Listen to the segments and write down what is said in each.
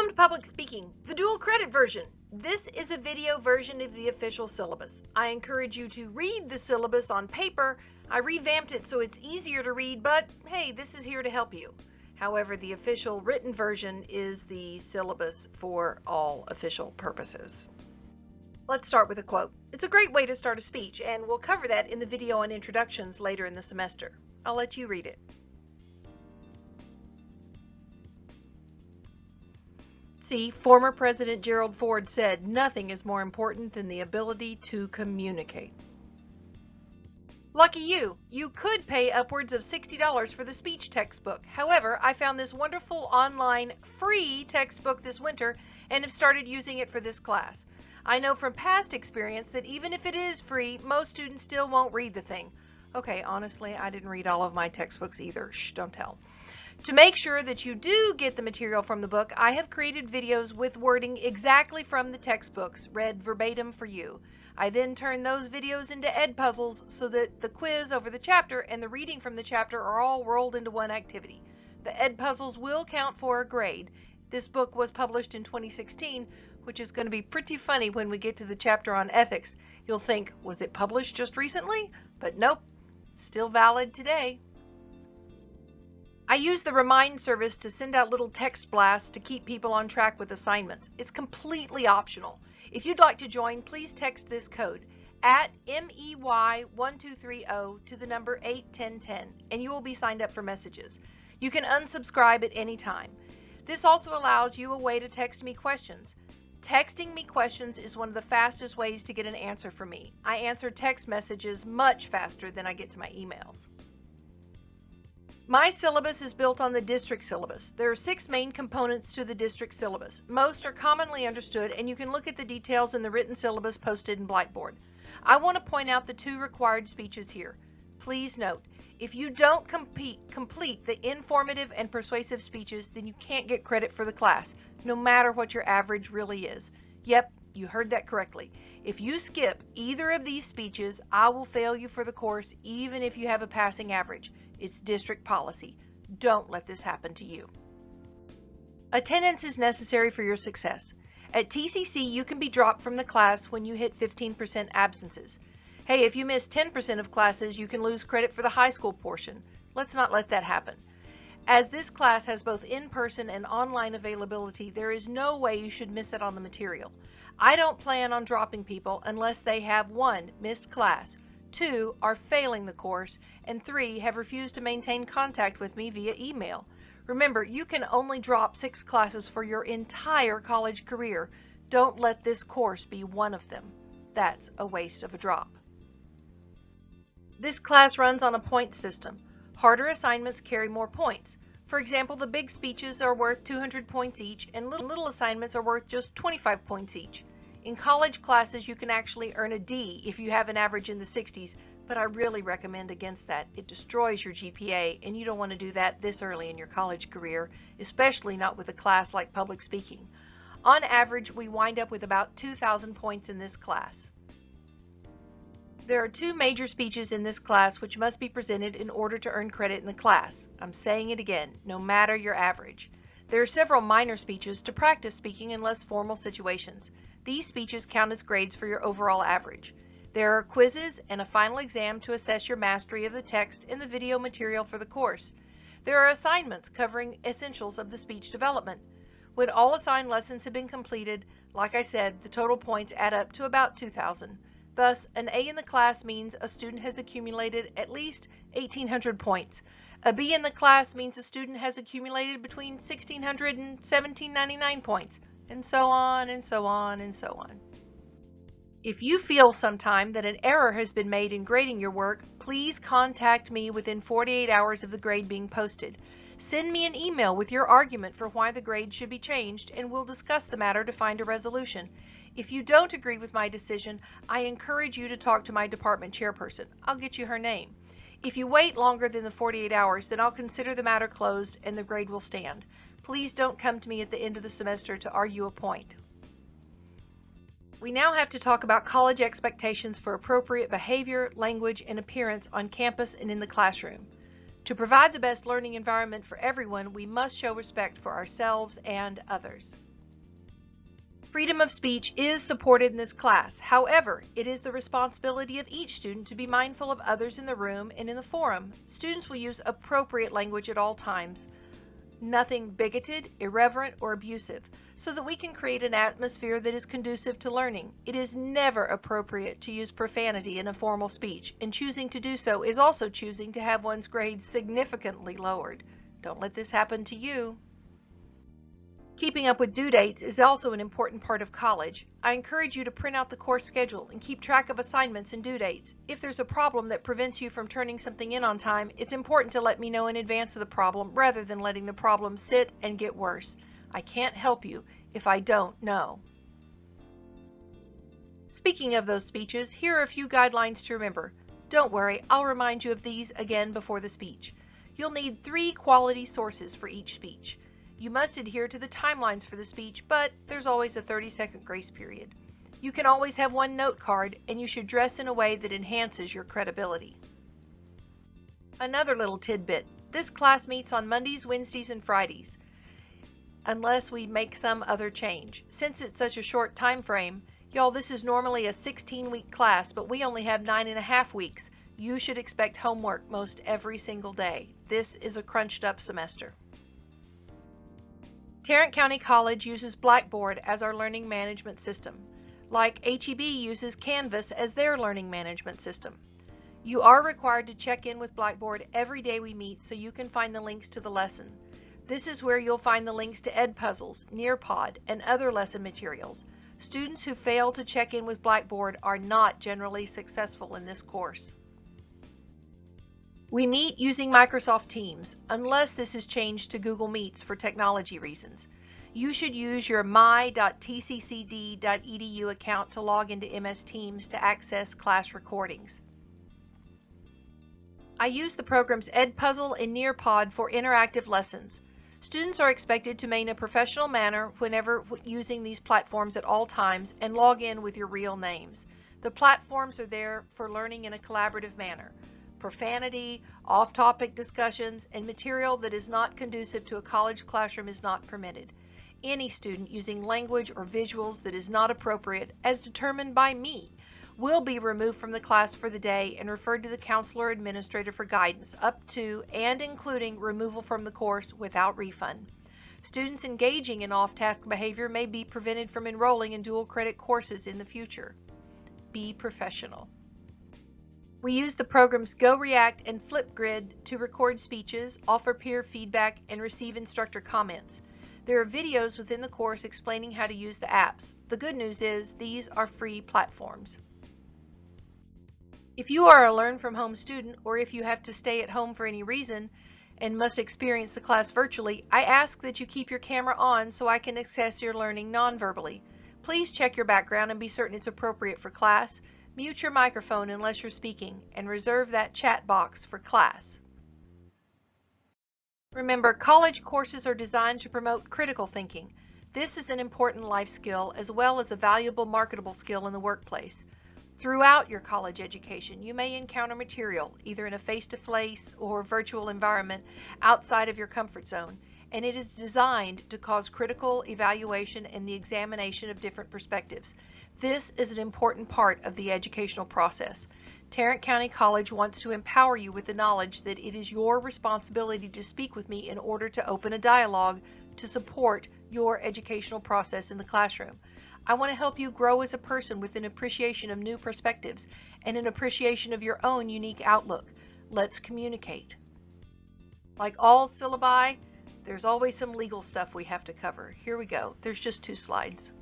Welcome to Public Speaking, the dual credit version. This is a video version of the official syllabus. I encourage you to read the syllabus on paper. I revamped it so it's easier to read, but hey, this is here to help you. However, the official written version is the syllabus for all official purposes. Let's start with a quote. It's a great way to start a speech, and we'll cover that in the video on introductions later in the semester. I'll let you read it. See, former President Gerald Ford said, "Nothing is more important than the ability to communicate." Lucky you! You could pay upwards of $60 for the speech textbook. However, I found this wonderful online free textbook this winter and have started using it for this class. I know from past experience that even if it is free, most students still won't read the thing. Okay, honestly, I didn't read all of my textbooks either. Shh, don't tell. To make sure that you do get the material from the book, I have created videos with wording exactly from the textbooks, read verbatim for you. I then turn those videos into ed puzzles so that the quiz over the chapter and the reading from the chapter are all rolled into one activity. The ed puzzles will count for a grade. This book was published in 2016, which is going to be pretty funny when we get to the chapter on ethics. You'll think, was it published just recently? But nope, still valid today. I use the Remind service to send out little text blasts to keep people on track with assignments. It's completely optional. If you'd like to join, please text this code at MEY1230 to the number 81010 and you will be signed up for messages. You can unsubscribe at any time. This also allows you a way to text me questions. Texting me questions is one of the fastest ways to get an answer from me. I answer text messages much faster than I get to my emails. My syllabus is built on the district syllabus. There are 6 main components to the district syllabus. Most are commonly understood, and you can look at the details in the written syllabus posted in Blackboard. I want to point out the 2 required speeches here. Please note, if you don't complete the informative and persuasive speeches, then you can't get credit for the class, no matter what your average really is. Yep, you heard that correctly. If you skip either of these speeches, I will fail you for the course, even if you have a passing average. It's district policy. Don't let this happen to you. Attendance is necessary for your success. At TCC, you can be dropped from the class when you hit 15% absences. Hey, if you miss 10% of classes, you can lose credit for the high school portion. Let's not let that happen. As this class has both in-person and online availability, there is no way you should miss out on the material. I don't plan on dropping people unless they have 1. Missed class, 2. Are failing the course, and 3. Have refused to maintain contact with me via email. Remember, you can only drop 6 classes for your entire college career. Don't let this course be one of them. That's a waste of a drop. This class runs on a point system. Harder assignments carry more points. For example, the big speeches are worth 200 points each, and little assignments are worth just 25 points each. In college classes, you can actually earn a D if you have an average in the 60s, but I really recommend against that. It destroys your GPA, and you don't want to do that this early in your college career, especially not with a class like public speaking. On average, we wind up with about 2,000 points in this class. There are 2 major speeches in this class which must be presented in order to earn credit in the class. I'm saying it again, no matter your average. There are several minor speeches to practice speaking in less formal situations. These speeches count as grades for your overall average. There are quizzes and a final exam to assess your mastery of the text in the video material for the course. There are assignments covering essentials of the speech development. When all assigned lessons have been completed, like I said, the total points add up to about 2,000. Thus, an A in the class means a student has accumulated at least 1,800 points. A B in the class means a student has accumulated between 1,600 and 1,799 points, and so on and so on and so on. If you feel sometime that an error has been made in grading your work, please contact me within 48 hours of the grade being posted. Send me an email with your argument for why the grade should be changed, and we'll discuss the matter to find a resolution. If you don't agree with my decision, I encourage you to talk to my department chairperson. I'll get you her name. If you wait longer than the 48 hours, then I'll consider the matter closed and the grade will stand. Please don't come to me at the end of the semester to argue a point. We now have to talk about college expectations for appropriate behavior, language, and appearance on campus and in the classroom. To provide the best learning environment for everyone, we must show respect for ourselves and others. Freedom of speech is supported in this class. However, it is the responsibility of each student to be mindful of others in the room and in the forum. Students will use appropriate language at all times, nothing bigoted, irreverent, or abusive, so that we can create an atmosphere that is conducive to learning. It is never appropriate to use profanity in a formal speech, and choosing to do so is also choosing to have one's grades significantly lowered. Don't let this happen to you. Keeping up with due dates is also an important part of college. I encourage you to print out the course schedule and keep track of assignments and due dates. If there's a problem that prevents you from turning something in on time, it's important to let me know in advance of the problem rather than letting the problem sit and get worse. I can't help you if I don't know. Speaking of those speeches, here are a few guidelines to remember. Don't worry, I'll remind you of these again before the speech. You'll need 3 quality sources for each speech. You must adhere to the timelines for the speech, but there's always a 30-second grace period. You can always have one note card, and you should dress in a way that enhances your credibility. Another little tidbit. This class meets on Mondays, Wednesdays, and Fridays, unless we make some other change. Since it's such a short time frame, y'all, this is normally a 16-week class, but we only have 9.5 weeks. You should expect homework most every single day. This is a crunched up semester. Tarrant County College uses Blackboard as our learning management system, like HEB uses Canvas as their learning management system. You are required to check in with Blackboard every day we meet so you can find the links to the lesson. This is where you'll find the links to Edpuzzles, Nearpod, and other lesson materials. Students who fail to check in with Blackboard are not generally successful in this course. We meet using Microsoft Teams, unless this is changed to Google Meets for technology reasons. You should use your my.tccd.edu account to log into MS Teams to access class recordings. I use the programs Edpuzzle and Nearpod for interactive lessons. Students are expected to maintain a professional manner whenever using these platforms at all times and log in with your real names. The platforms are there for learning in a collaborative manner. Profanity, off-topic discussions, and material that is not conducive to a college classroom is not permitted. Any student using language or visuals that is not appropriate, as determined by me, will be removed from the class for the day and referred to the counselor or administrator for guidance, up to and including removal from the course without refund. Students engaging in off-task behavior may be prevented from enrolling in dual credit courses in the future. Be professional. We use the programs GoReact and Flipgrid to record speeches, offer peer feedback, and receive instructor comments. There are videos within the course explaining how to use the apps. The good news is these are free platforms. If you are a Learn from Home student, or if you have to stay at home for any reason and must experience the class virtually, I ask that you keep your camera on so I can assess your learning non-verbally. Please check your background and be certain it's appropriate for class. Mute your microphone unless you're speaking, and reserve that chat box for class. Remember, college courses are designed to promote critical thinking. This is an important life skill as well as a valuable marketable skill in the workplace. Throughout your college education, you may encounter material, either in a face-to-face or virtual environment, outside of your comfort zone, and it is designed to cause critical evaluation and the examination of different perspectives. This is an important part of the educational process. Tarrant County College wants to empower you with the knowledge that it is your responsibility to speak with me in order to open a dialogue to support your educational process in the classroom. I want to help you grow as a person with an appreciation of new perspectives and an appreciation of your own unique outlook. Let's communicate. Like all syllabi, there's always some legal stuff we have to cover. Here we go. There's just 2 slides.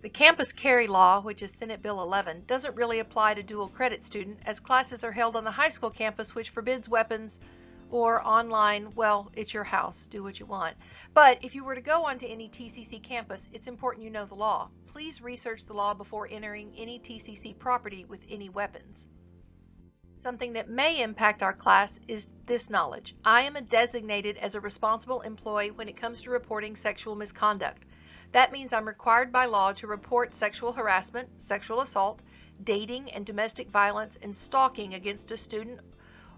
The campus carry law, which is Senate Bill 11, doesn't really apply to dual credit student, as classes are held on the high school campus, which forbids weapons, or online, well, it's your house, do what you want. But if you were to go onto any TCC campus, it's important you know the law. Please research the law before entering any TCC property with any weapons. Something that may impact our class is this knowledge. I am designated as a responsible employee when it comes to reporting sexual misconduct. That means I'm required by law to report sexual harassment, sexual assault, dating and domestic violence, and stalking against a student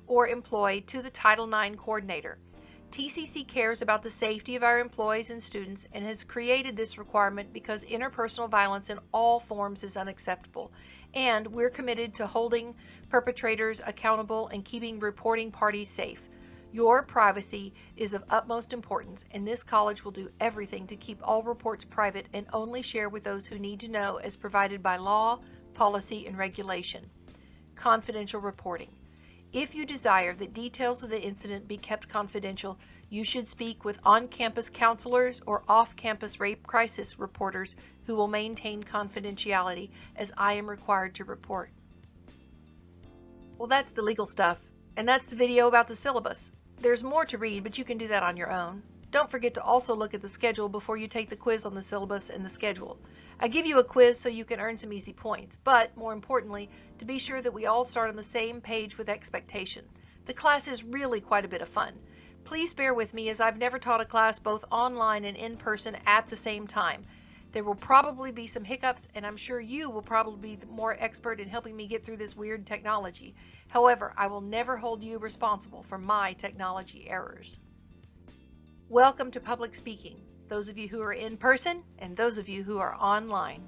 or employee to the Title IX coordinator. TCC cares about the safety of our employees and students and has created this requirement because interpersonal violence in all forms is unacceptable, and we're committed to holding perpetrators accountable and keeping reporting parties safe. Your privacy is of utmost importance, and this college will do everything to keep all reports private and only share with those who need to know as provided by law, policy, and regulation. Confidential reporting. If you desire that details of the incident be kept confidential, you should speak with on-campus counselors or off-campus rape crisis reporters who will maintain confidentiality, as I am required to report. Well, that's the legal stuff, and that's the video about the syllabus. There's more to read, but you can do that on your own. Don't forget to also look at the schedule before you take the quiz on the syllabus and the schedule. I give you a quiz so you can earn some easy points, but more importantly, to be sure that we all start on the same page with expectation. The class is really quite a bit of fun. Please bear with me as I've never taught a class both online and in person at the same time. There will probably be some hiccups, and I'm sure you will probably be more expert in helping me get through this weird technology. However, I will never hold you responsible for my technology errors. Welcome to public speaking, those of you who are in person and those of you who are online.